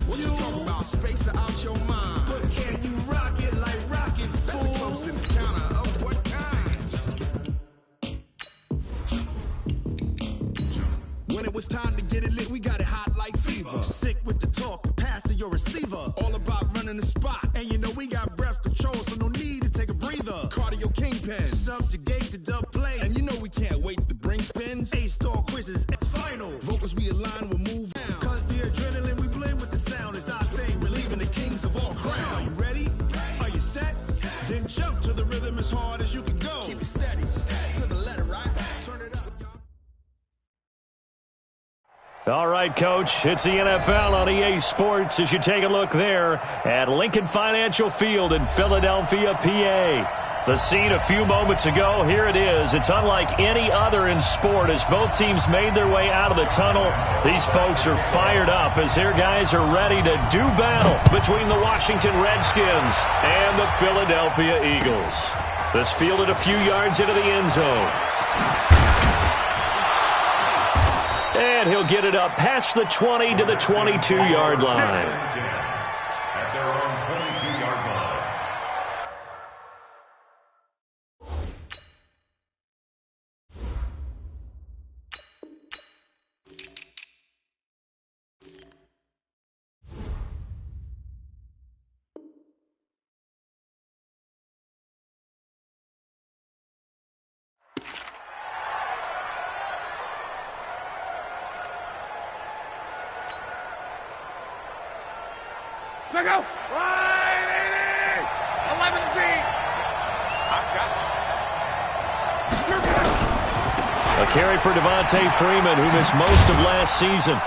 What you talking about? Space out your mind. But can you rock it like rockets, fool? That's a close encounter of what kind? When it was time to get it lit, we got it hot like fever. I'm sick with the talk, the pass to your receiver. All about running the spot. And you know we got breath control, so no need to take a breather. Cardio kingpin. Subjugate the dub play. And you know we can't wait to bring spins. A-star quizzes and final. Vocals we align will move down. Cause the adrenaline we blend with the sound is our thing. Relieving the kings of all crowns. Are you ready? Are you set? Then jump to the rhythm as hard as you can go. Keep it steady. To the letter, right? Turn it up. All right, Coach, it's the NFL on EA Sports as you take a look there at Lincoln Financial Field in Philadelphia, PA. The scene a few moments ago, here it is. It's unlike any other in sport as both teams made their way out of the tunnel. These folks are fired up as their guys are ready to do battle between the Washington Redskins and the Philadelphia Eagles. This fielded a few yards into the end zone. And he'll get it up past the 20 to the 22-yard line. At their own 22-yard line. Check out! Right, 11 feet! I've got A carry for Devontae Freeman, who missed most of last season.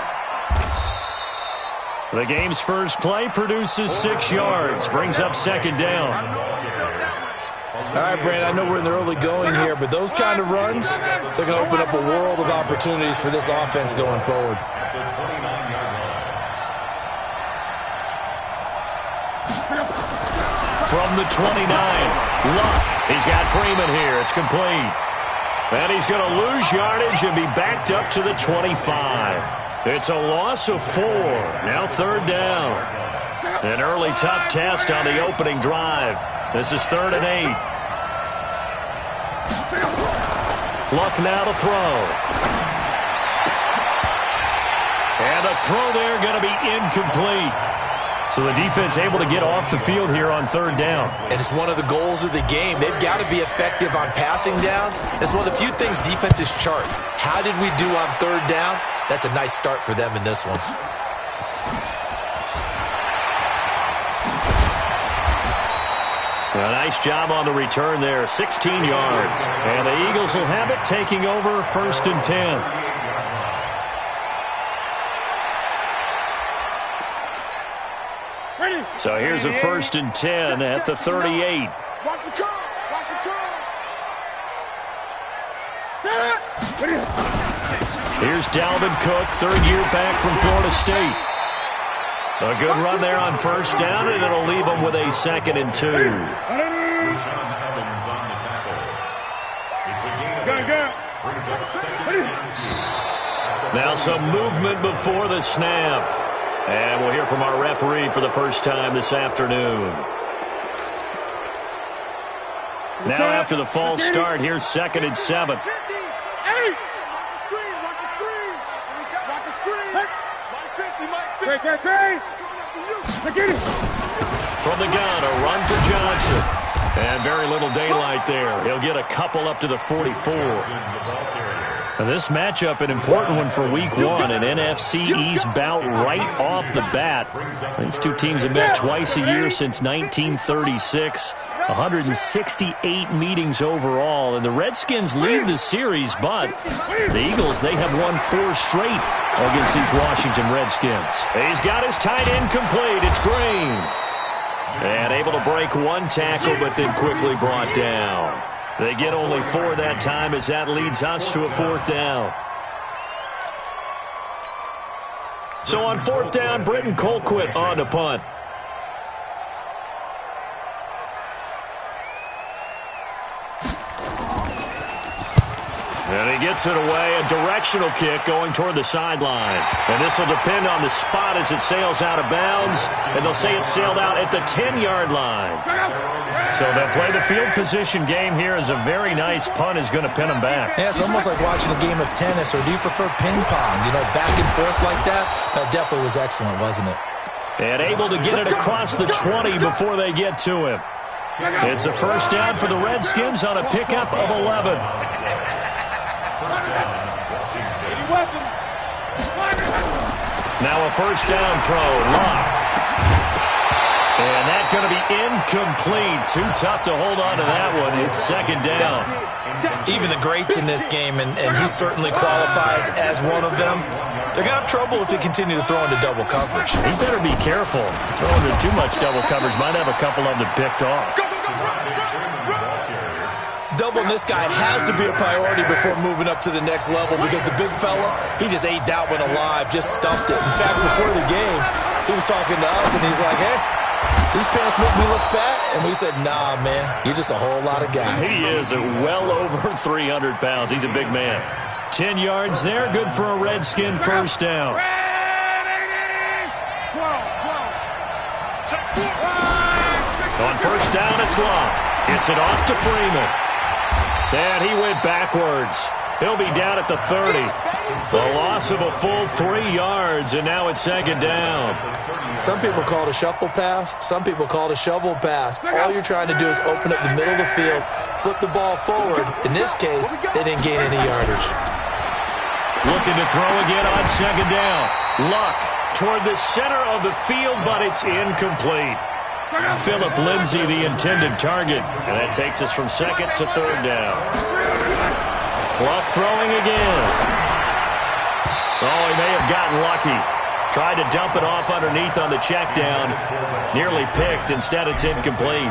The game's first play produces 6 yards, brings up second down. All right, Brandon, I know we're in the early going here, but those kind of runs, they're going to open up a world of opportunities for this offense going forward. From the 29, Luck. He's got Freeman here. It's complete. And he's going to lose yardage and be backed up to the 25. It's a loss of 4. Now third down. An early tough test on the opening drive. This is 3rd and 8. Luck now to throw. And a throw there going to be incomplete. So the defense able to get off the field here on 3rd down. And it's one of the goals of the game. They've got to be effective on passing downs. It's one of the few things defenses chart. How did we do on 3rd down? That's a nice start for them in this one. A nice job on the return there, 16 yards. And the Eagles will have it taking over 1st and 10. So here's a 1st and 10 at the 38. Watch the curl! Watch the curl! Here's Dalvin Cook, 3rd year back from Florida State. A good run there on 1st down, and it'll leave them with a 2nd and 2. Now some movement before the snap. And we'll hear from our referee for the first time this afternoon. Now after the false start, here's 2nd and 7. Watch the screen! Watch the screen! Watch the screen! From the gun, a run for Johnson. And very little daylight there. He'll get a couple up to the 44. And this matchup, an important one for Week 1, an NFC East bout right off the bat. These two teams have met twice a year since 1936, 168 meetings overall. And the Redskins lead the series, but the Eagles, they have won 4 straight against these Washington Redskins. He's got his tight end complete. It's Green. And able to break 1 tackle, but then quickly brought down. They get only 4 that time as that leads us to a 4th down. So on 4th down, Britton Colquitt on to punt. And he gets it away, a directional kick going toward the sideline. And this will depend on the spot as it sails out of bounds. And they'll say it sailed out at the 10-yard line. So they'll play the field position game here as a very nice punt is going to pin them back. Yeah, it's almost like watching a game of tennis, or do you prefer ping pong? You know, back and forth like that? That definitely was excellent, wasn't it? And able to get it across the 20 before they get to him. It's a first down for the Redskins on a pickup of 11. Now a first down throw. Lock. And that's going to be incomplete. Too tough to hold on to that one. It's second down. Even the greats in this game, and he certainly qualifies as one of them, they're going to have trouble if they continue to throw into double coverage. He better be careful. Throwing into too much double coverage might have a couple of them picked off. Doubling this guy has to be a priority before moving up to the next level, because the big fella, he just ate that one alive, just stuffed it. In fact, before the game, he was talking to us, and he's like, hey, these pants make me look fat. And we said, nah, man, you're just a whole lot of guy. He is well over 300 pounds. He's a big man. 10 yards there, good for a Redskin first down. On first down, it's Locke. Gets it off to Freeman. And he went backwards. He'll be down at the 30. A loss of a full 3 yards, and now it's second down. Some people call it a shuffle pass. Some people call it a shovel pass. All you're trying to do is open up the middle of the field, flip the ball forward. In this case, they didn't gain any yardage. Looking to throw again on second down. Luck toward the center of the field, but it's incomplete. Philip Lindsay, the intended target. And that takes us from second to third down. Luck throwing again. Oh, he may have gotten lucky. Tried to dump it off underneath on the check down. Nearly picked. Instead, it's incomplete.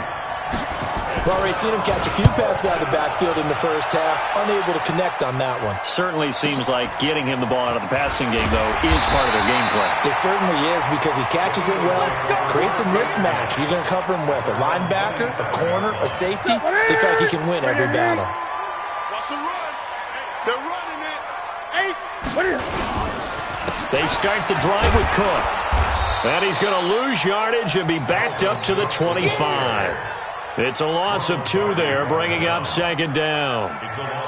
We've already seen him catch a few passes out of the backfield in the first half. Unable to connect on that one. Certainly seems like getting him the ball out of the passing game, though, is part of their game plan. It certainly is, because he catches it well, creates a mismatch. You're going to cover him with a linebacker, a corner, a safety. They feel like he can win every battle. Watch the run. They're running it. Hey, what is it? They start the drive with Cook. And he's going to lose yardage and be backed up to the 25. It's a loss of 2 there, bringing up second down.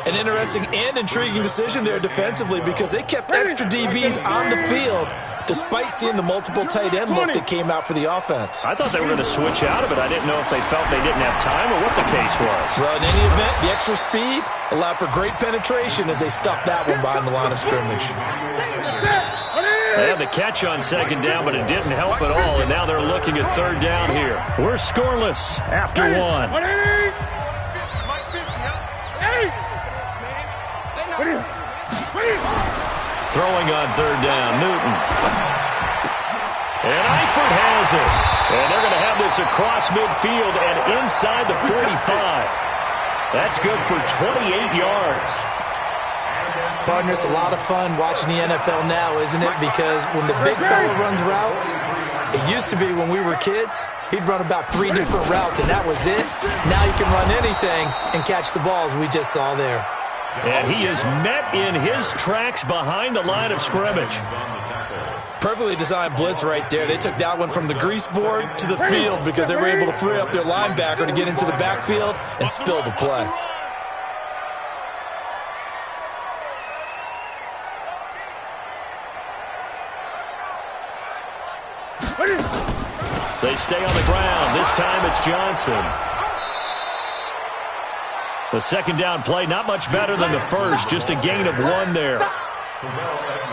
An interesting and intriguing decision there defensively, because they kept extra DBs on the field despite seeing the multiple tight end look that came out for the offense. I thought they were going to switch out of it. I didn't know if they felt they didn't have time or what the case was. Well, in any event, the extra speed allowed for great penetration as they stuffed that one behind the line of scrimmage. They had the catch on second down, but it didn't help at all, and now they're looking at third down here. We're scoreless after 1. Throwing on third down, Newton. And Eifert has it. And they're going to have this across midfield and inside the 45. That's good for 28 yards. Partner, it's a lot of fun watching the NFL now, isn't it? Because when the big fella runs routes, it used to be when we were kids, he'd run about 3 different routes, and that was it. Now you can run anything and catch the balls we just saw there. And he is met in his tracks behind the line of scrimmage. Perfectly designed blitz right there. They took that one from the grease board to the field because they were able to free up their linebacker to get into the backfield and spill the play. They stay on the ground. This time it's Johnson. The second down play, not much better than the first, just a gain of 1 there.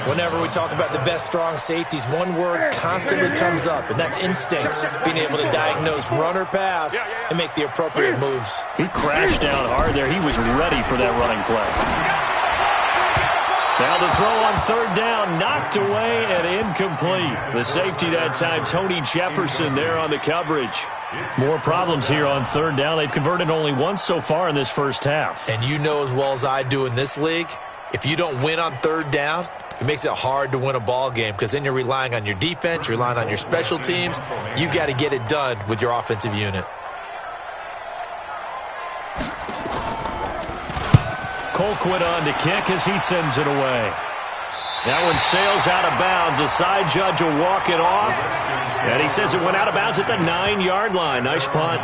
Whenever we talk about the best strong safeties, one word constantly comes up, and that's instincts. Being able to diagnose run or pass and make the appropriate moves. He crashed down hard there. He was ready for that running play. Now the throw on third down, knocked away and incomplete. The safety that time, Tony Jefferson there on the coverage. More problems here on third down. They've converted only once so far in this first half. And you know as well as I do in this league, if you don't win on third down, it makes it hard to win a ball game, because then you're relying on your defense, you're relying on your special teams. You've got to get it done with your offensive unit. Colquitt on to kick as he sends it away. That one sails out of bounds. The side judge will walk it off. And he says it went out of bounds at the 9-yard line. Nice punt.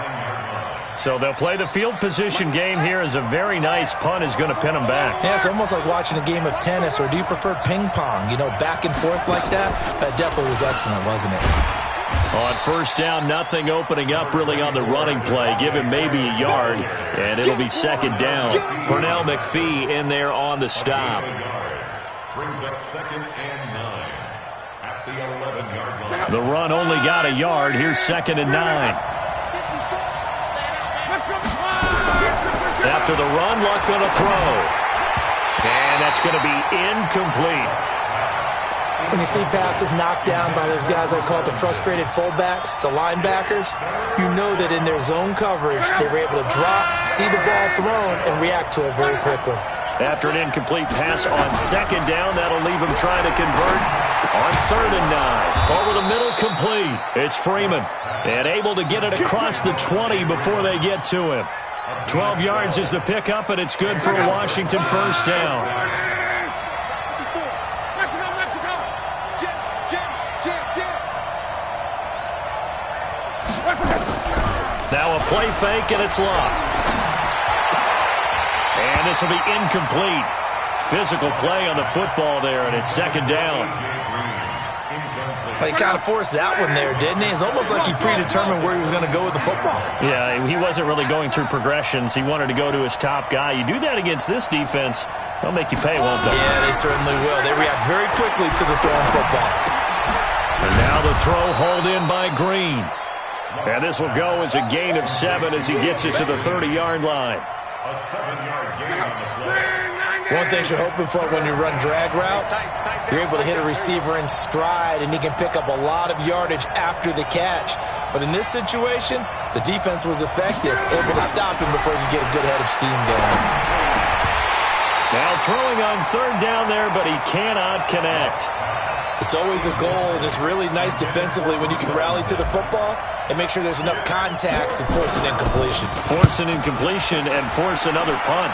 So they'll play the field position game here as a very nice punt is going to pin them back. Yeah, it's almost like watching a game of tennis, or do you prefer ping pong? You know, back and forth like that? That definitely was excellent, wasn't it? On first down, nothing opening up really on the running play. Give him maybe a yard, and it'll be second down. Pernell McPhee in there on the stop. Brings up 2nd and 9 at the 11-yard line. The run only got a yard. Here's 2nd and 9. After the run, Luck on a throw. And that's going to be incomplete. When you see passes knocked down by those guys I call the frustrated fullbacks, the linebackers, you know that in their zone coverage, they were able to drop, see the ball thrown, and react to it very quickly. After an incomplete pass on second down, that'll leave him trying to convert on 3rd and 9. Over the middle, complete. It's Freeman, and able to get it across the 20 before they get to him. 12 yards is the pickup, and it's good for a Washington first down. Now a play fake, and it's Luck. And this will be incomplete. Physical play on the football there, and it's 2nd down. He kind of forced that one there, didn't he? It's almost like he predetermined where he was going to go with the football. Yeah, he wasn't really going through progressions. He wanted to go to his top guy. You do that against this defense, they'll make you pay, won't they? Yeah, they certainly will. They react very quickly to the thrown football. And now the throw hauled in by Green. And this will go as a gain of 7 as he gets it to the 30-yard line. A 7-yard gain on the play. One thing you're hoping for when you run drag routes, you're able to hit a receiver in stride, and he can pick up a lot of yardage after the catch. But in this situation, the defense was effective, able to stop him before he could get a good head of steam going. Now throwing on 3rd down there, but he cannot connect. It's always a goal, and it's really nice defensively when you can rally to the football and make sure there's enough contact to force an incompletion. Force an incompletion and force another punt.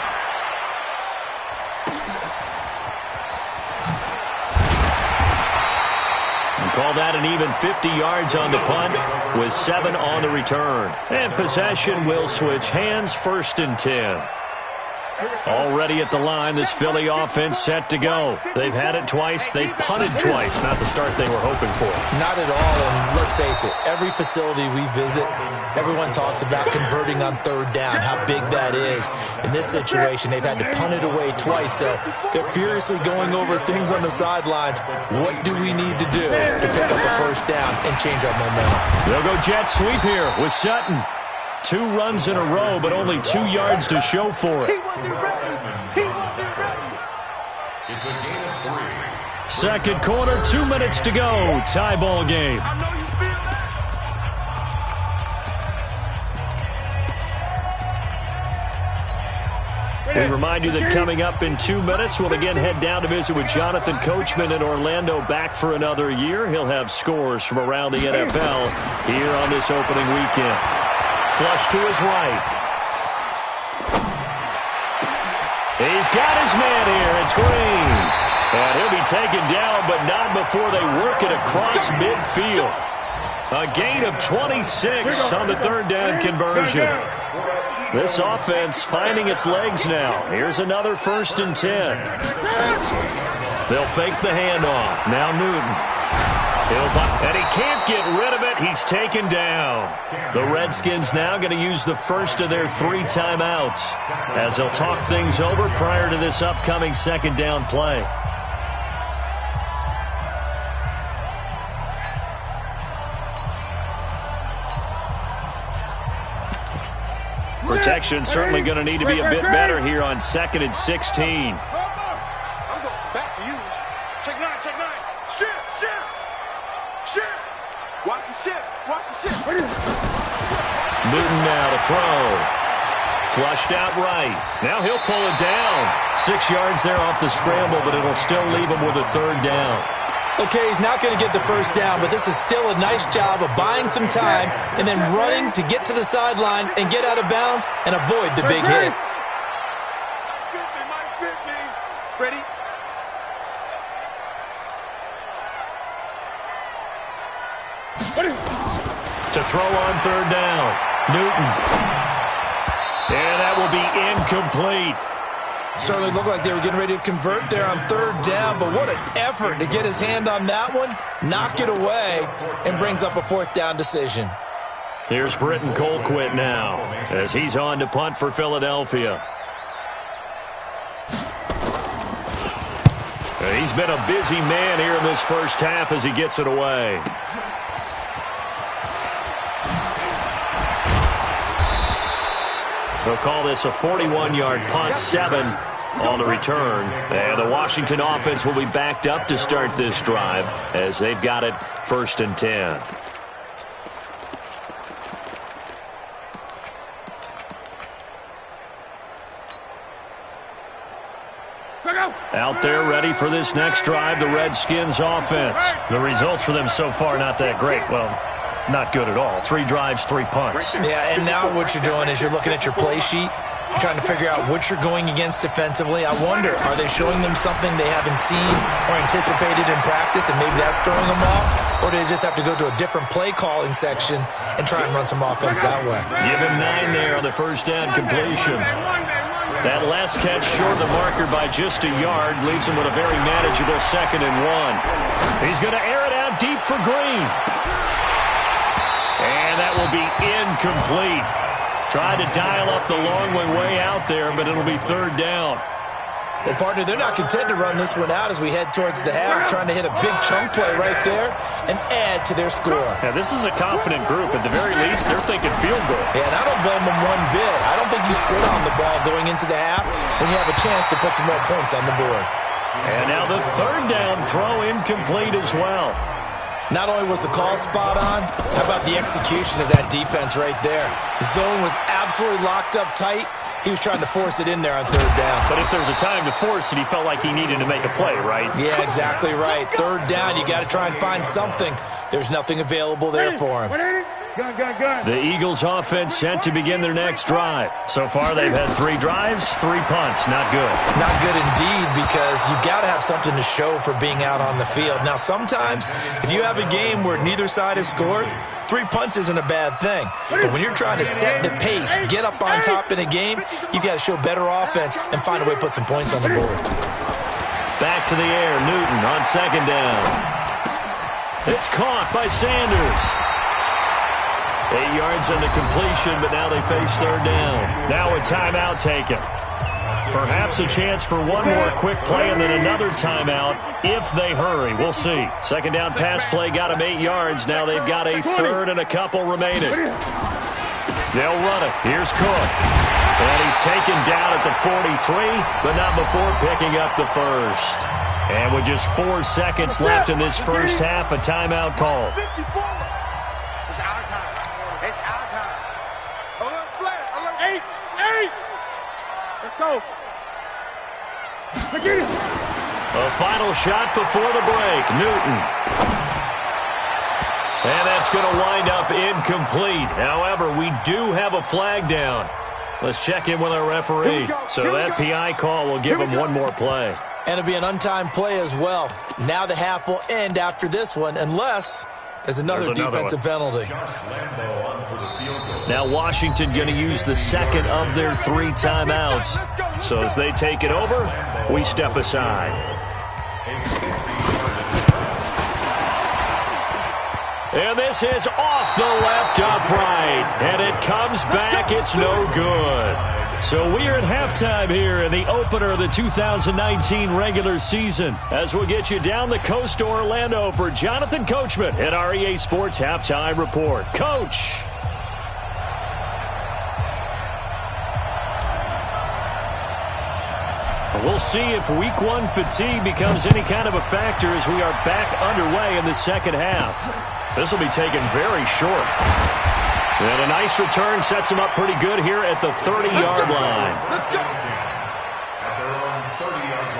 Call that an even 50 yards on the punt with 7 on the return. And possession will switch hands, 1st and 10. Already at the line, this Philly offense set to go. They've had it twice. They've punted twice. Not the start they were hoping for. Not at all, and let's face it, every facility we visit, everyone talks about converting on 3rd down, how big that is. In this situation, they've had to punt it away twice, so they're furiously going over things on the sidelines. What do we need to do to pick up a 1st down and change our momentum? They'll go jet sweep here with Sutton. 2 runs in a row, but only 2 yards to show for it. He wasn't ready. He wasn't ready. It's a gain of 3. Second quarter, 2 minutes to go. Tie ball game. I know you feel that. We remind you that coming up in 2 minutes, we'll again head down to visit with Jonathan Coachman in Orlando, back for another year. He'll have scores from around the NFL here on this opening weekend. Flush to his right. He's got his man here. It's Green. And he'll be taken down, but not before they work it across midfield. A gain of 26 on the 3rd down conversion. This offense finding its legs now. Here's another 1st and 10. They'll fake the handoff. Now Newton. And he can't get rid of it. He's taken down. The Redskins now going to use the first of their 3 timeouts as they'll talk things over prior to this upcoming 2nd down play. Protection certainly going to need to be a bit better here on 2nd and 16. I'm going back to you. Check 9, check 9. Shift, shift. Shift. Watch the shift. Watch the shift. Newton now to throw. Flushed out right. Now he'll pull it down. 6 yards there off the scramble, but it'll still leave him with a 3rd down. Okay, he's not going to get the 1st down, but this is still a nice job of buying some time and then running to get to the sideline and get out of bounds and avoid the big hit. To throw on third down, Newton. And that will be incomplete. Certainly looked like they were getting ready to convert there on third down, but what an effort to get his hand on that one, knock it away, and brings up a fourth down decision. Here's Britton Colquitt now as he's on to punt for Philadelphia. He's been a busy man here in this first half as he gets it away. They'll call this a 41-yard punt, 7 on the return. And the Washington offense will be backed up to start this drive as they've got it 1st and 10. Out there ready for this next drive, the Redskins offense. The results for them so far not that great. Well, not good at all. 3 drives, 3 punts. Yeah, and now what you're doing is you're looking at your play sheet, you're trying to figure out what you're going against defensively. I wonder, are they showing them something they haven't seen or anticipated in practice, and maybe that's throwing them off? Or do they just have to go to a different play calling section and try and run some offense that way? Give him 9 there on the first down completion. That last catch short of the marker by just a yard leaves him with a very manageable 2nd and 1. He's going to air it out deep for Green. And that will be incomplete. Tried to dial up the long way out there, but it'll be 3rd down. Well, partner, they're not content to run this one out as we head towards the half, trying to hit a big chunk play right there and add to their score. Yeah, this is a confident group. At the very least, they're thinking field goal. Yeah, and I don't blame them one bit. I don't think you sit on the ball going into the half when you have a chance to put some more points on the board. And now the 3rd down throw incomplete as well. Not only was the call spot on, how about the execution of that defense right there? The zone was absolutely locked up tight. He was trying to force it in there on 3rd down. But if there's a time to force it, he felt like he needed to make a play, right? Yeah, exactly right. 3rd down, you got to try and find something. There's nothing available there for him. The Eagles offense set to begin their next drive. So far, they've had 3 drives, 3 punts. Not good. Not good indeed, because you've got to have something to show for being out on the field. Now, sometimes, if you have a game where neither side has scored, 3 punts isn't a bad thing. But when you're trying to set the pace, get up on top in a game, you've got to show better offense and find a way to put some points on the board. Back to the air, Newton on 2nd down. It's caught by Sanders. 8 yards on the completion, but now they face 3rd down. Now a timeout taken. Perhaps a chance for one more quick play and then another timeout if they hurry. We'll see. 2nd down pass play got them 8 yards. Now they've got a 3rd and a couple remaining. They'll run it. Here's Cook. And he's taken down at the 43, but not before picking up the 1st. And with just 4 seconds left in this first half, a timeout call. It's our time. It's our time. Alert, flat. Alert. 8. Let's go. Get it. A final shot before the break. Newton. And that's going to wind up incomplete. However, we do have a flag down. Let's check in with our referee. So that PI call will give him one more play. And it'll be an untimed play as well. Now the half will end after this one, unless there's another defensive penalty. Now Washington going to use the 2nd of their 3 timeouts. So as they take it over, we step aside. And this is off the left upright. And it comes back. It's no good. So we are at halftime here in the opener of the 2019 regular season. As we'll get you down the coast to Orlando for Jonathan Coachman at our EA Sports Halftime Report. Coach. We'll see if week 1 fatigue becomes any kind of a factor as we are back underway in the second half. This will be taken very short. And a nice return sets him up pretty good here at the 30-yard line. Let's go. At their own 30-yard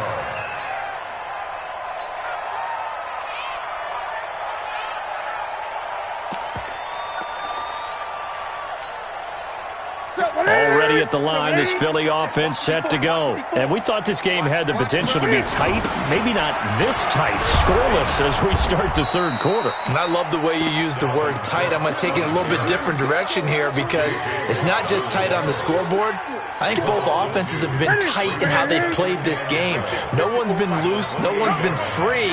line. Already at the line. This Philly offense set to go. And we thought this game had the potential to be tight. Maybe not this tight. Scoreless as we start the third quarter. And I love the way you use the word tight. I'm going to take it a little bit different direction here because it's not just tight on the scoreboard. I think both offenses have been tight in how they've played this game. No one's been loose. No one's been free.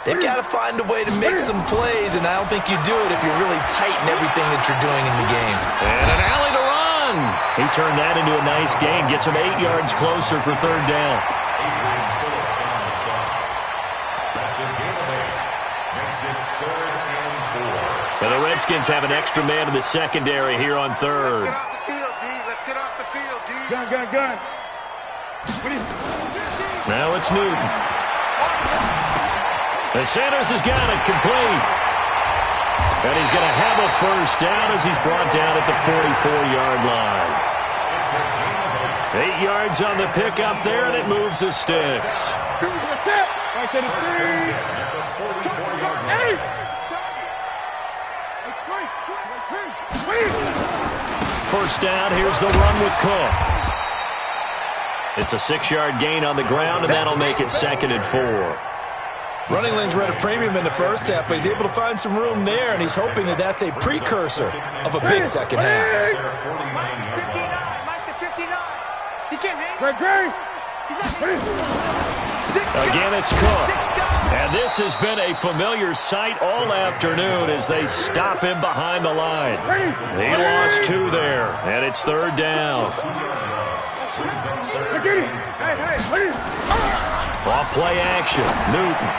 They've got to find a way to make some plays, and I don't think you do it if you're really tight in everything that you're doing in the game. And an alley to run. He turned that into a nice gain. Gets him 8 yards closer for third down. And the Redskins have an extra man in the secondary here on third. Let's get off the field, D. Gun. Now it's Newton. And Sanders has got it complete. And he's going to have a first down as he's brought down at the 44-yard line. 8 yards on the pickup there, and it moves the sticks. Right to the 3. First down, here's the run with Cook. It's a 6-yard gain on the ground, and that'll make it 2nd and 4. Running lanes were at a premium in the first half, but he's able to find some room there, and he's hoping that that's a precursor of a big second half. Mike to 59. He can't hang. Again, it's Cook. And this has been a familiar sight all afternoon as they stop him behind the line. He lost 2 there, and it's third down. Off play action, Newton.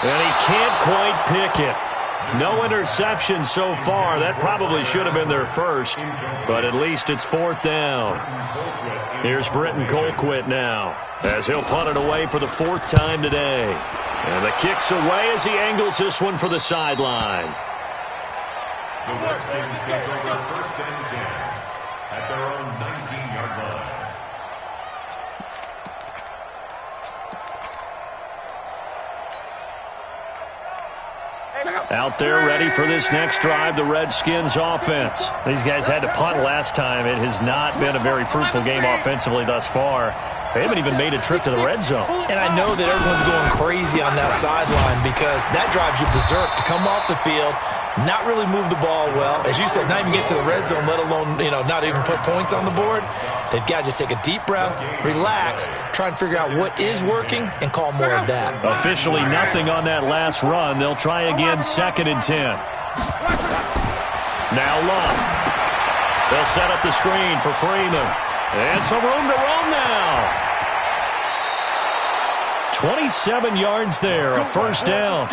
And he can't quite pick it. No interception so far. That probably should have been their first, but at least it's 4th down. Here's Britton Colquitt now, as he'll punt it away for the 4th time today. And the kick's away as he angles this one for the sideline. The Redskins take over 1st and 10 at their own 19-yard line. Out there ready for this next drive, the Redskins offense. These guys had to punt last time. It has not been a very fruitful game offensively thus far. They haven't even made a trip to the red zone. And I know that everyone's going crazy on that sideline because that drives you berserk to come off the field, not really move the ball well. As you said, not even get to the red zone, let alone, not even put points on the board. They've got to just take a deep breath, relax, try and figure out what is working, and call more of that. Officially nothing on that last run. They'll try again 2nd and 10. Now Love. They'll set up the screen for Freeman. And some room to roam now. 27 yards there, a first down.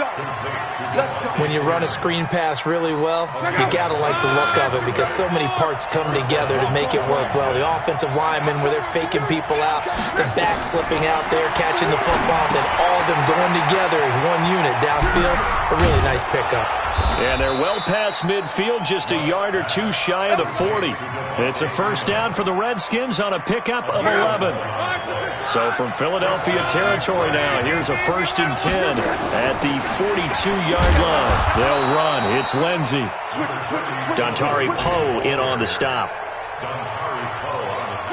When you run a screen pass really well, you got to like the look of it because so many parts come together to make it work well. The offensive linemen, where they're faking people out, the back slipping out there, catching the football, then all of them going together as one unit downfield. A really nice pickup. And they're well past midfield, just a yard or 2 shy of the 40. It's a first down for the Redskins on a pickup of 11. So from Philadelphia territory now, here's a 1st and 10 at the 42-yard line. They'll run. It's Lindsey. Dontari Poe in on the stop.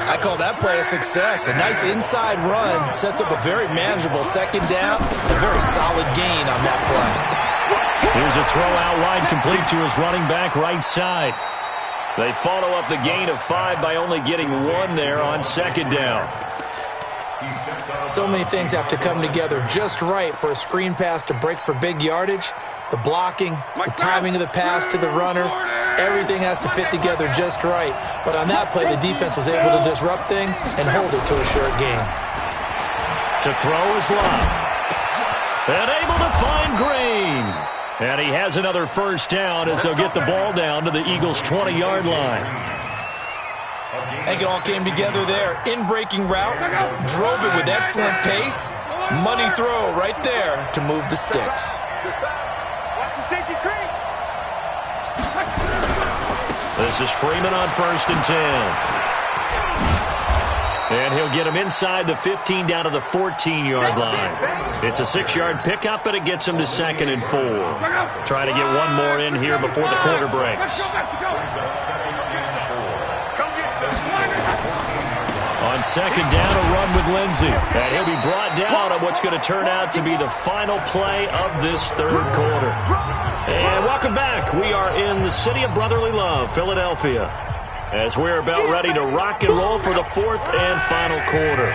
I call that play a success. A nice inside run sets up a very manageable 2nd down. A very solid gain on that play. Here's a throw out wide, complete to his running back right side. They follow up the gain of 5 by only getting 1 there on 2nd down. So many things have to come together just right for a screen pass to break for big yardage. The blocking, the timing of the pass to the runner, everything has to fit together just right. But on that play, the defense was able to disrupt things and hold it to a short gain. To throw is Love. And able to find Green. And he has another first down as they'll get the ball down to the Eagles' 20-yard line. I think it all came together there. In-breaking route, drove it with excellent pace. Money throw right there to move the sticks. Watch the safety creep. This is Freeman on 1st and 10. And he'll get him inside the 15 down to the 14-yard line. It's a 6-yard pickup, but it gets him to 2nd and 4. Trying to get one more in here before the quarter breaks. On second down, a run with Lindsey. And he'll be brought down on what's going to turn out to be the final play of this third quarter. And welcome back. We are in the city of brotherly love, Philadelphia, as we're about ready to rock and roll for the fourth and final quarter.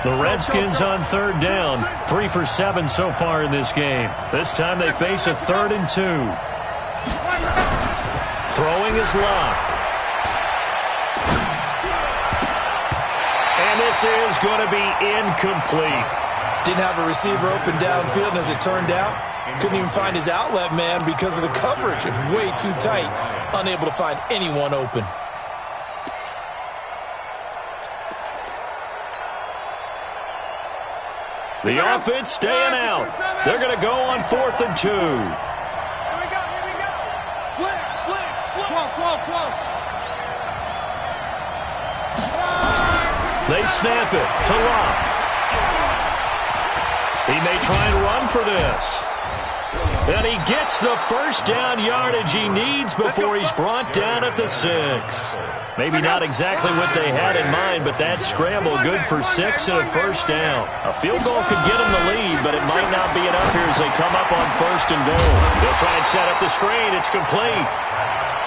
The Redskins on third down, 3 for 7 so far in this game. This time they face a 3rd and 2. Throwing is Locke. And this is going to be incomplete. Didn't have a receiver open downfield, and as it turned out, couldn't even find his outlet man because of the coverage. It's way too tight, unable to find anyone open. The offense staying out. They're going to go on 4th and 2. Here we go. Slip. Whoa. They snap it to Locke. He may try and run for this. And he gets the first down yardage he needs before he's brought down at the 6. Maybe not exactly what they had in mind, but that scramble good for 6 and a first down. A field goal could get him the lead, but it might not be enough here as they come up on 1st and goal. They'll try and set up the screen. It's complete.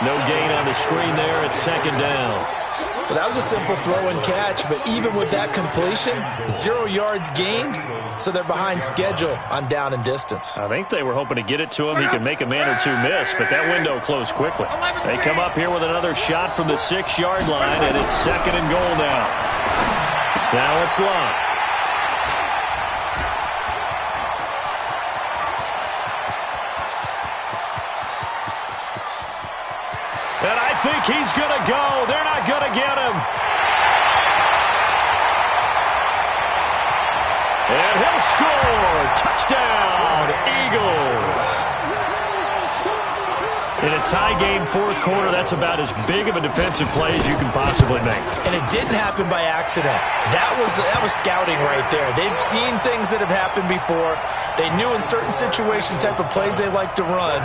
No gain on the screen there at 2nd down. Well, that was a simple throw and catch, but even with that completion, 0 yards gained, so they're behind schedule on down and distance. I think they were hoping to get it to him. He could make a man or two miss, but that window closed quickly. They come up here with another shot from the 6-yard line, and it's 2nd and goal now. Now it's Locke. And I think he's going to go. They're not going to get him. And he'll score. Touchdown, Eagles. In a tie game, 4th quarter, that's about as big of a defensive play as you can possibly make. And it didn't happen by accident. That was scouting right there. They've seen things that have happened before. They knew in certain situations the type of plays they like to run,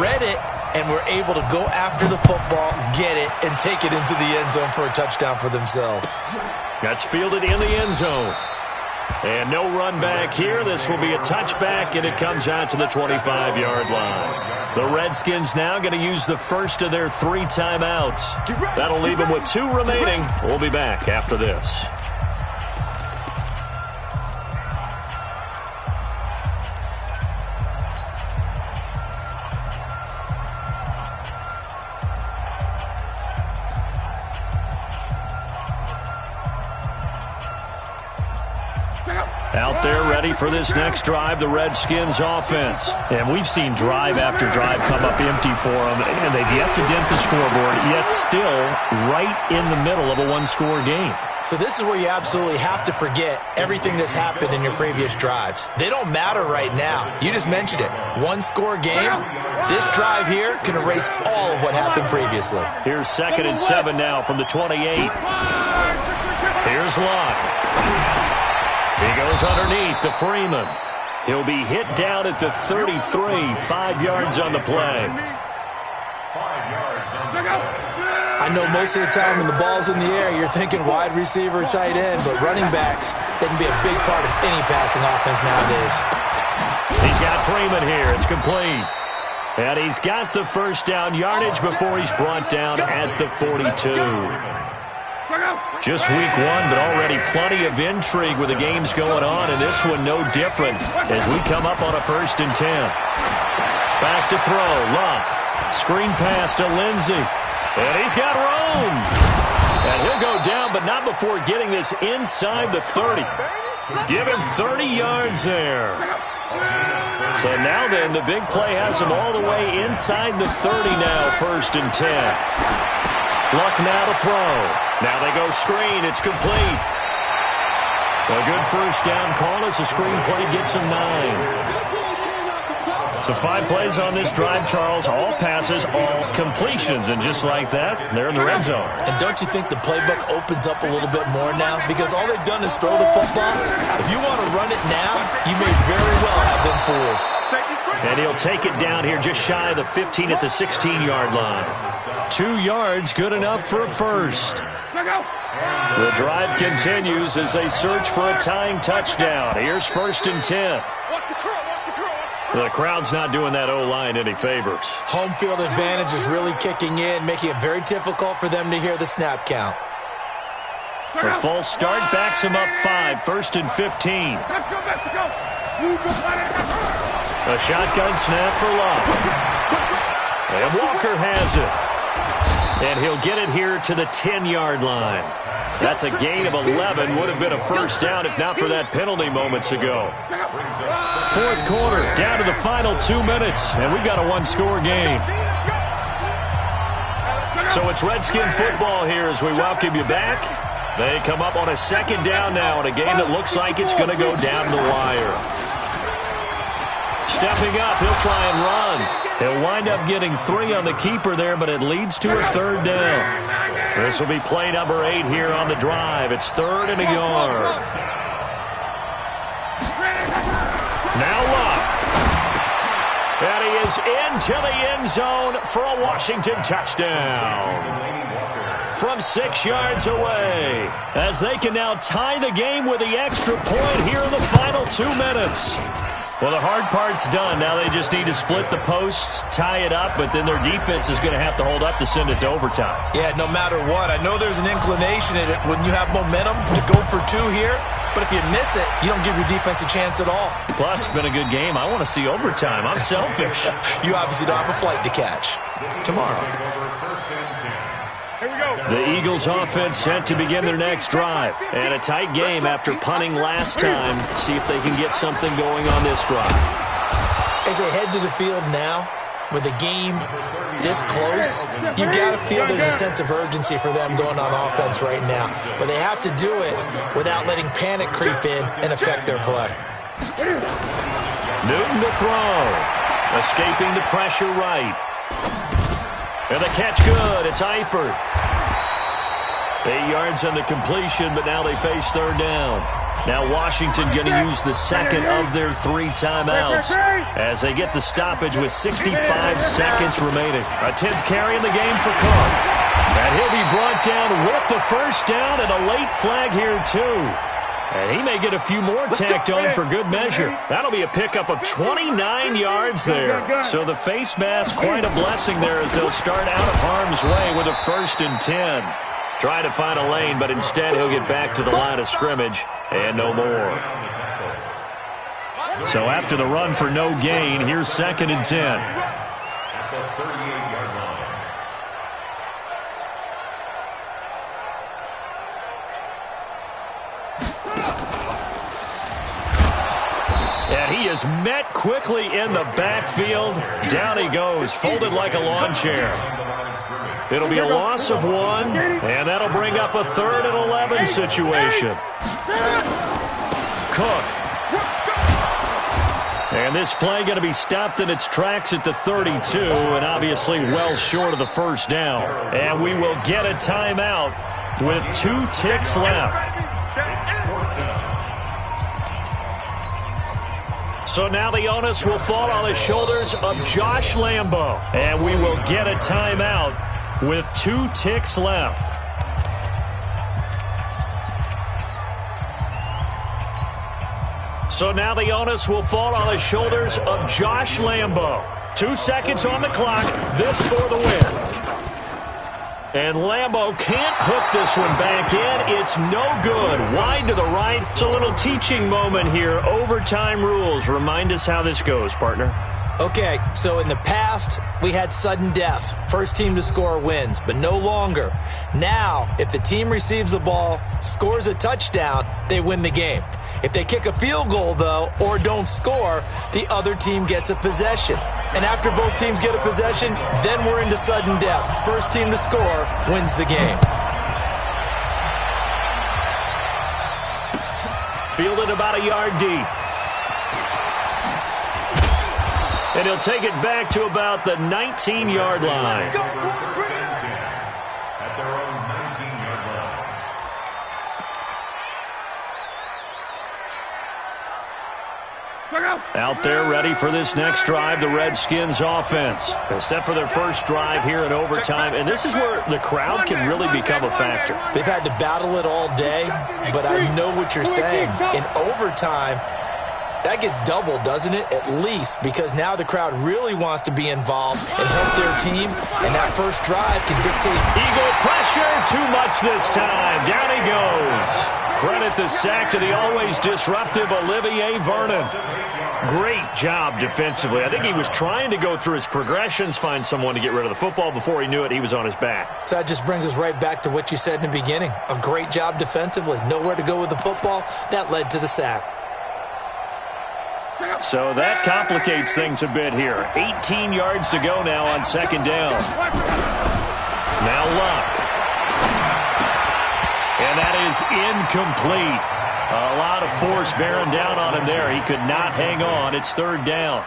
read it, and were able to go after the football, get it, and take it into the end zone for a touchdown for themselves. That's fielded in the end zone. And no run back here. This will be a touchback, and it comes out to the 25-yard line. The Redskins now going to use the first of their 3 timeouts. That'll leave them with 2 remaining. We'll be back after this. Out there ready for this next drive, the Redskins offense. And we've seen drive after drive come up empty for them, and they've yet to dent the scoreboard, yet still right in the middle of a 1-score game. So this is where you absolutely have to forget everything that's happened in your previous drives. They don't matter right now. You just mentioned it. 1-score game. This drive here can erase all of what happened previously. Here's 2nd and 7 now from the 28. Here's Locke. He goes underneath to Freeman. He'll be hit down at the 33, 5 yards on the play. I know most of the time when the ball's in the air, you're thinking wide receiver, tight end, but running backs, they can be a big part of any passing offense nowadays. He's got Freeman here. It's complete. And he's got the first down yardage before he's brought down at the 42. Just week 1, but already plenty of intrigue with the games going on, and this one no different as we come up on a 1st and 10. Back to throw. Locke. Screen pass to Lindsey. And he's got room. And he'll go down, but not before getting this inside the 30. Give him 30 yards there. So now then, the big play has him all the way inside the 30 now, 1st and 10. Luck now to throw. Now they go screen. It's complete. A good first down call as the screen play gets him 9. So 5 plays on this drive, Charles. All passes, all completions. And just like that, they're in the red zone. And don't you think the playbook opens up a little bit more now? Because all they've done is throw the football. If you want to run it now, you may very well have them fooled. And he'll take it down here just shy of the 15 at the 16-yard line. 2 yards, good enough for a first. The drive continues as they search for a tying touchdown. Here's 1st and 10. The crowd's not doing that O-line any favors. Home field advantage is really kicking in, making it very difficult for them to hear the snap count. The false start backs him up 5, 1st and 15. A shotgun snap for Love. And Walker has it. And he'll get it here to the 10-yard line. That's a gain of 11. Would have been a first down if not for that penalty moments ago. 4th quarter, down to the final 2 minutes. And we've got a one-score game. So it's Redskin football here as we welcome you back. They come up on a 2nd down now in a game that looks like it's going to go down the wire. Stepping up, he'll try and run. He'll wind up getting 3 on the keeper there, but it leads to a 3rd down. This will be play number 8 here on the drive. It's 3rd and a yard. Now Love. And he is into the end zone for a Washington touchdown. From 6 yards away, as they can now tie the game with the extra point here in the final 2 minutes. Well, the hard part's done. Now they just need to split the posts, tie it up, but then their defense is going to have to hold up to send it to overtime. Yeah, no matter what. I know there's an inclination in it when you have momentum to go for 2 here, but if you miss it, you don't give your defense a chance at all. Plus, it's been a good game. I want to see overtime. I'm selfish. You obviously don't have a flight to catch. Tomorrow. The Eagles offense set to begin their next drive. And a tight game after punting last time. See if they can get something going on this drive. As they head to the field now, with the game this close, you've got to feel there's a sense of urgency for them going on offense right now. But they have to do it without letting panic creep in and affect their play. Newton to throw. Escaping the pressure right. And the catch good. It's Eifert. 8 yards on the completion, but now they face 3rd down. Now Washington going to use the 2nd of their 3 timeouts as they get the stoppage with 65 seconds remaining. A 10th carry in the game for Cook. And he'll be brought down with the first down and a late flag here too. And he may get a few more tacked on for good measure. That'll be a pickup of 29 yards there. So the face mask, quite a blessing there as they'll start out of harm's way with a 1st and 10. Trying to find a lane, but instead he'll get back to the line of scrimmage and no more. So after the run for no gain, here's 2nd and 10. At the 38-yard line. And he is met quickly in the backfield. Down he goes, folded like a lawn chair. It'll be a loss of 1, and that'll bring up a 3rd and 11 situation. Cook. And this play going to be stopped in its tracks at the 32, and obviously well short of the first down. And we will get a timeout with 2 ticks left. So now the onus will fall on the shoulders of Josh Lambo. And we will get a timeout with 2 ticks left. So now the onus will fall on the shoulders of Josh Lambo. 2 seconds on the clock. This for the win. And Lambo can't hook this one back in. It's no good. Wide to the right. It's a little teaching moment here. Overtime rules. Remind us how this goes, partner. Okay, so in the past, we had sudden death. First team to score wins, but no longer. Now, if the team receives the ball, scores a touchdown, they win the game. If they kick a field goal, though, or don't score, the other team gets a possession. And after both teams get a possession, then we're into sudden death. First team to score wins the game. Fielded about a yard deep. And he'll take it back to about the 19-yard line. At their own 19-yard line. Out there ready for this next drive, the Redskins offense. Except for their first drive here in overtime. And this is where the crowd can really become a factor. They've had to battle it all day, but I know what you're saying. In overtime, that gets doubled, doesn't it? At least, because now the crowd really wants to be involved and help their team, and that first drive can dictate. Eagle pressure, too much this time. Down he goes. Credit the sack to the always disruptive Olivier Vernon. Great job defensively. I think he was trying to go through his progressions, find someone to get rid of the football. Before he knew it, he was on his back. So that just brings us right back to what you said in the beginning. A great job defensively. Nowhere to go with the football. That led to the sack. So that complicates things a bit here. 18 yards to go now on second down. Now Luck. And that is incomplete. A lot of force bearing down on him there. He could not hang on. It's third down.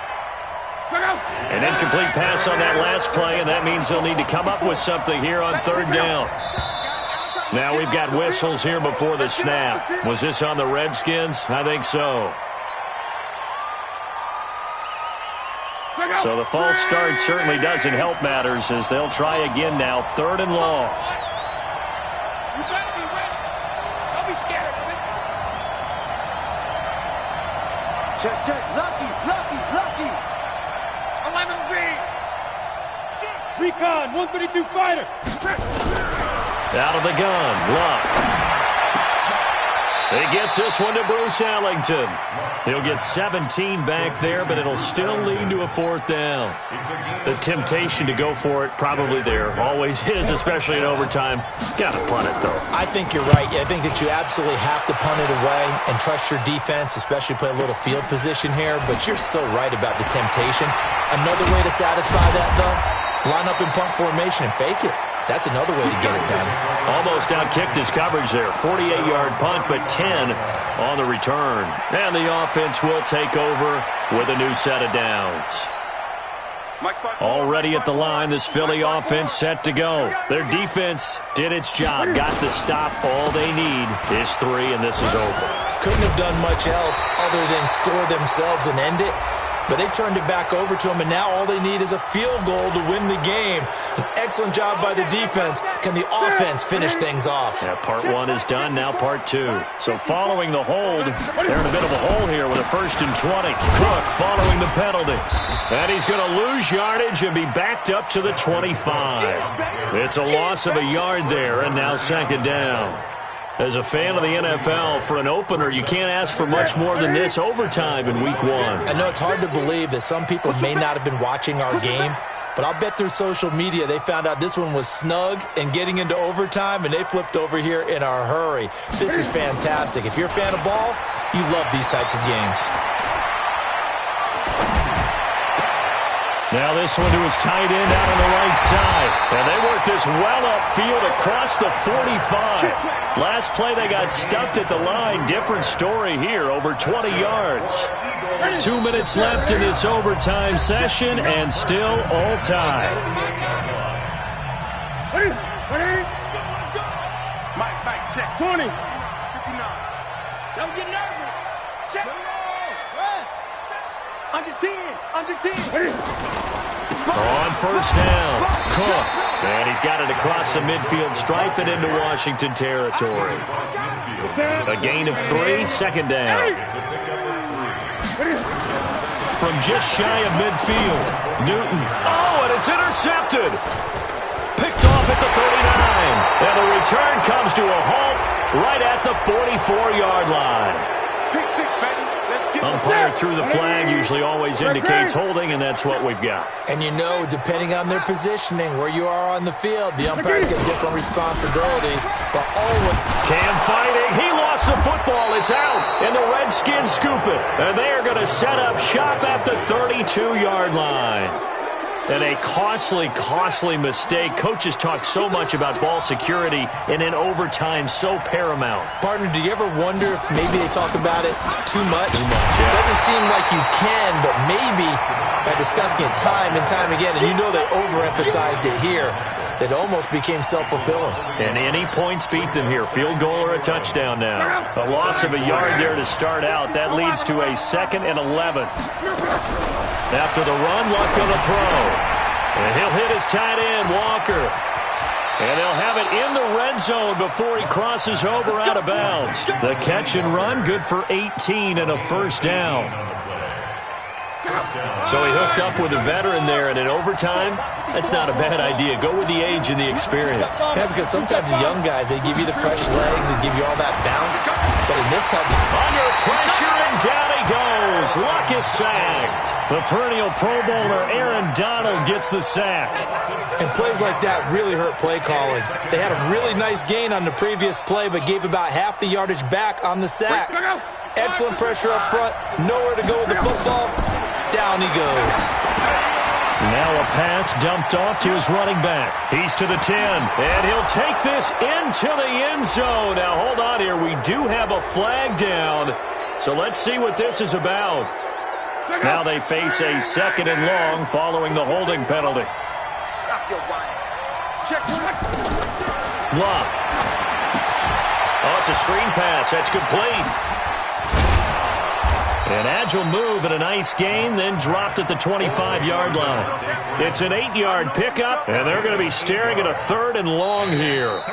An incomplete pass on that last play, and that means they'll need to come up with something here on third down. Now we've got whistles here before the snap. Was this on the Redskins? I think so. So the false start certainly doesn't help matters as they'll try again now. Third and long. Don't be scared of it. Check. Lucky. 11B. Recon, 132 fighter. Out of the gun, Luck. He gets this one to Bruce Ellington. He'll get 17 back there, but it'll still lead to a fourth down. The temptation to go for it probably there. Always is, especially in overtime. Got to punt it, though. I think you're right. I think that you absolutely have to punt it away and trust your defense, especially play a little field position here. But you're so right about the temptation. Another way to satisfy that, though, line up in punt formation and fake it. That's another way to get it done. Almost outkicked his coverage there. 48-yard punt, but 10 on the return. And the offense will take over with a new set of downs. Already at the line, this Philly offense set to go. Their defense did its job, got the stop. All they need is 3, and this is over. Couldn't have done much else other than score themselves and end it. But they turned it back over to them, and now all they need is a field goal to win the game. An excellent job by the defense. Can the offense finish things off? Yeah, part 1 is done, now part 2. So following the hold, they're in a bit of a hole here with a 1st and 20. Cook following the penalty. And he's going to lose yardage and be backed up to the 25. It's a loss of a yard there, and now second down. As a fan of the NFL, for an opener, you can't ask for much more than this overtime in week 1. I know it's hard to believe that some people may not have been watching our game, but I'll bet through social media they found out this one was snug and getting into overtime, and they flipped over here in a hurry. This is fantastic. If you're a fan of ball, you love these types of games. Now this one to his tight end out on the right side. And they work this well upfield across the 45. Last play they got stuffed at the line. Different story here, over 20 yards. 2 minutes left in this overtime session and still all tied. Mike, check. 20. 59. Don't get nervous. Check. Under 10. On first down, Cook. And he's got it across the midfield stripe and into Washington territory. A gain of 3, second down. From just shy of midfield, Newton. Oh, and it's intercepted. Picked off at the 39. And the return comes to a halt right at the 44-yard line. Pick 6, baby. Umpire threw the flag, usually always indicates holding, and that's what we've got. And you know, depending on their positioning, where you are on the field, the umpires get different responsibilities. But Cam fighting. He lost the football. It's out. And the Redskins scoop it. And they are going to set up shop at the 32-yard line. And a costly mistake. Coaches talk so much about ball security, and in overtime, so paramount. Partner, do you ever wonder if maybe they talk about it too much? Yeah. It doesn't seem like you can, but maybe by discussing it time and time again, and you know they overemphasized it here, It almost became self-fulfilling. And any points beat them here. Field goal or a touchdown now. A loss of a yard there to start out. That leads to a 2nd and 11. After the run, Luck on the throw. And he'll hit his tight end, Walker. And they'll have it in the red zone before he crosses over out of bounds. The catch and run, good for 18 and a first down. So he hooked up with a veteran there, and in overtime, that's not a bad idea. Go with the age and the experience. Yeah, because sometimes the young guys, they give you the fresh legs and give you all that bounce. But in this type of... Under pressure, and down he goes. Luck is sacked. The perennial Pro Bowler Aaron Donald gets the sack. And plays like that really hurt play calling. They had a really nice gain on the previous play, but gave about half the yardage back on the sack. Excellent pressure up front. Nowhere to go with the football. Down he goes. Now a pass dumped off to his running back. He's to the 10, and he'll take this into the end zone. Now, hold on here. We do have a flag down, so let's see what this is about. Now they face a 2nd and long following the holding penalty. Stop your whining. Check. Luck. Oh, it's a screen pass. That's complete. An agile move and a nice gain, then dropped at the 25-yard line. It's an 8-yard pickup, and they're going to be staring at a 3rd and long here.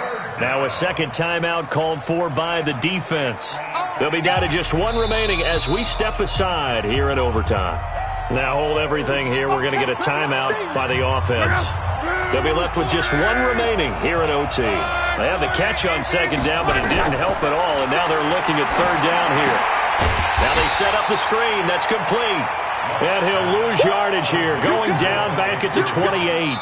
Now a second timeout called for by the defense. They'll be down to just 1 remaining as we step aside here in overtime. Now hold everything here. We're going to get a timeout by the offense. They'll be left with just 1 remaining here in OT. They had the catch on 2nd down, but it didn't help at all, and now they're looking at 3rd down here. Now they set up the screen. That's complete. And he'll lose yardage here, going down back at the 28.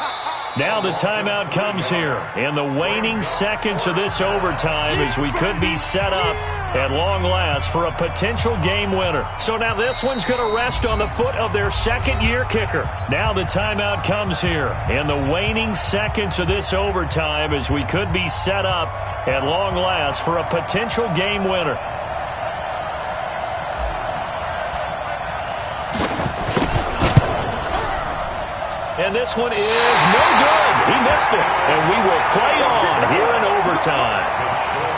Now the timeout comes here in the waning seconds of this overtime as we could be set up at long last for a potential game winner. So now this one's going to rest on the foot of their 2nd-year kicker. Now the timeout comes here in the waning seconds of this overtime as we could be set up at long last for a potential game winner. And this one is no good. He missed it. And we will play on here in overtime.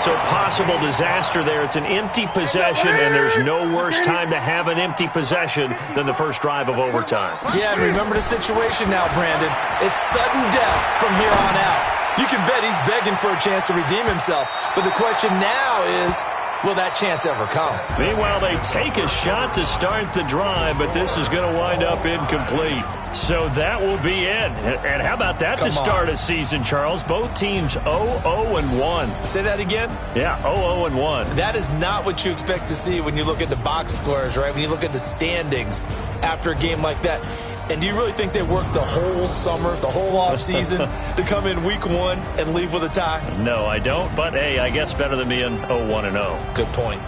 So possible disaster there. It's an empty possession, and there's no worse time to have an empty possession than the first drive of overtime. Yeah, and remember the situation now, Brandon. It's sudden death from here on out. You can bet he's begging for a chance to redeem himself. But the question now is, will that chance ever come? Meanwhile, they take a shot to start the drive, but this is going to wind up incomplete. So that will be it. And how about that to start a season, Charles? Both teams 0-0-1. Say that again? Yeah, 0-0-1. That is not what you expect to see when you look at the box scores, right? When you look at the standings after a game like that. And do you really think they worked the whole summer, the whole offseason to come in week 1 and leave with a tie? No, I don't. But, hey, I guess better than being 0-1-0. Good point.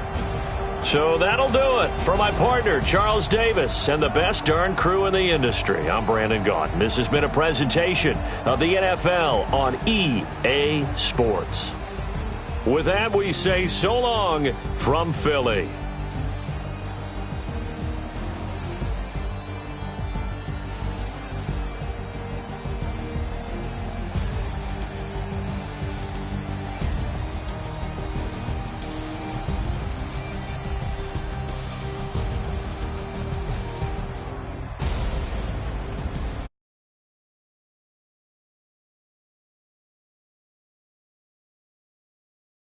So that'll do it. For my partner, Charles Davis, and the best darn crew in the industry, I'm Brandon Gaudin. This has been a presentation of the NFL on EA Sports. With that, we say so long from Philly.